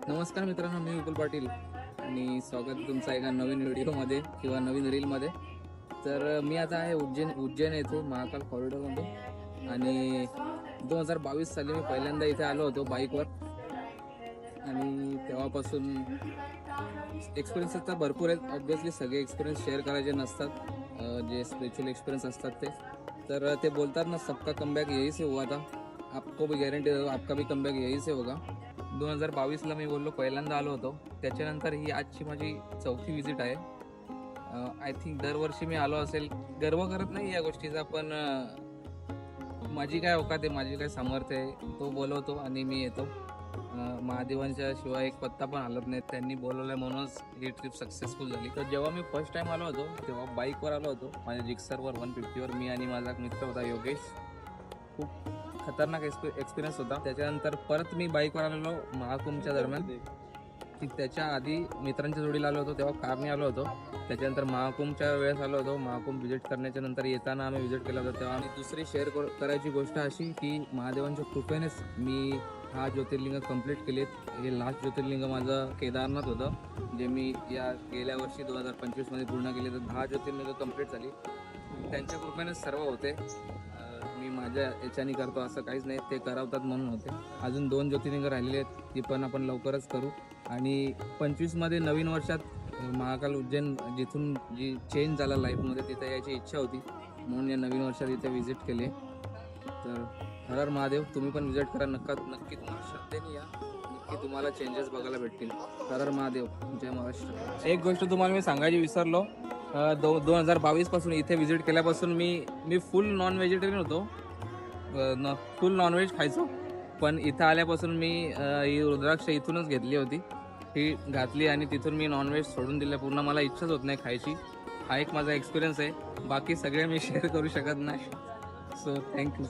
नमस्कार मित्रांनो, मी विपुल पाटील आणि स्वागत आहे तुमचं एका नवीन व्हिडिओमध्ये किंवा नवीन रीलमध्ये. तर मी आता आहे उज्जैन येथे महाकाल कॉरिडॉरमध्ये आणि 2022 साली मी पहिल्यांदा इथे आलो होतो बाईकवर. आणि तेव्हापासून एक्सपिरियन्सेस तर भरपूर आहेत. ऑब्विसली सगळे एक्सपिरियन्स शेअर करायचे नसतात, जे स्पिरिच्युअल एक्सपिरियन्स असतात ते. तर ते बोलतात ना, सबका कमबॅक यही से हुआ था, आपको भी गॅरंटी देतो आपका भी कमबॅक यही से होगा. 2022ला मी बोललो पहिल्यांदा आलो होतो. त्याच्यानंतर ही आजची माझी चौथी विजिट आहे. आय थिंक दरवर्षी मी आलो असेल. गर्व करत नाही या गोष्टीचा, पण माझी काय औकात आहे, माझी काय सामर्थ्य आहे, तो बोलवतो आणि मी येतो. महादेवांच्या शिवाय एक पत्ता पण हलत नाही. त्यांनी बोलवलं म्हणूनच ही ट्रिप सक्सेसफुल झाली. तर जेव्हा मी फर्स्ट टाइम आलो होतो तेव्हा बाईकवर आलो होतो, माझ्या जिक्सरवर 150वर. मी आणि माझा एक मित्र होता योगेश. खूप खतरनाक एक्सपिरियन्स होता. त्याच्यानंतर परत मी बाईकवर आलेलो महाकुंभच्या दरम्यान, की त्याच्या आधी मित्रांच्या जोडीला आलो होतो तेव्हा कारने आलो होतो. त्याच्यानंतर महाकुंभच्या वेळेस आलो होतो. महाकुंभ व्हिजिट करण्याच्या नंतर येताना आम्ही व्हिजिट केला होता. तेव्हा आम्ही दुसरी शेअर करायची गोष्ट अशी की महादेवांच्या कृपेनेच मी 6 ज्योतिर्लिंग कंप्लीट केलेत. हे लास्ट ज्योतिर्लिंग माझं केदारनाथ होतं, जे मी या गेल्या वर्षी 2025मध्ये पूर्ण केले. तर 10 ज्योतिर्लिंग कंप्लीट झाली. त्यांच्या कृपेनेच सर्व होते. मी माझ्या याच्याने करतो असं काहीच नाही, ते करवतात म्हणून होते. अजून 2 ज्योतिर्लिंग राहिलेले आहेत, ती पण आपण लवकरच करू. आणि 25मध्ये नवीन वर्षात महाकाल उज्जैन जिथून जी चेंज झाला लाईफमध्ये, तिथे यायची इच्छा होती म्हणून या नवीन वर्षात इथे व्हिजिट केले. तर हर हर महादेव, तुम्ही पण व्हिजिट करा. नक्की तुम्हाला श्रद्धेने या, नक्की तुम्हाला चेंजेस बघायला भेटतील. हर हर महादेव, जय महाराष्ट्र. एक गोष्ट तुम्हाला मी सांगायची विसरलो. 2022 पासून इथे व्हिजिट केल्यापासून मी फुल नॉन व्हेजिटेरियन होतो. फुल नॉनव्हेज खायचो. पण इथं आल्यापासून मी ही रुद्राक्ष इथूनच घेतली होती, ही घातली आणि तिथून मी नॉनव्हेज सोडून दिलं पूर्ण. मला इच्छाच होत नाही खायची. हा एक माझा एक्सपिरियन्स आहे. बाकी सगळे मी शेअर करू शकत नाही. So thank you.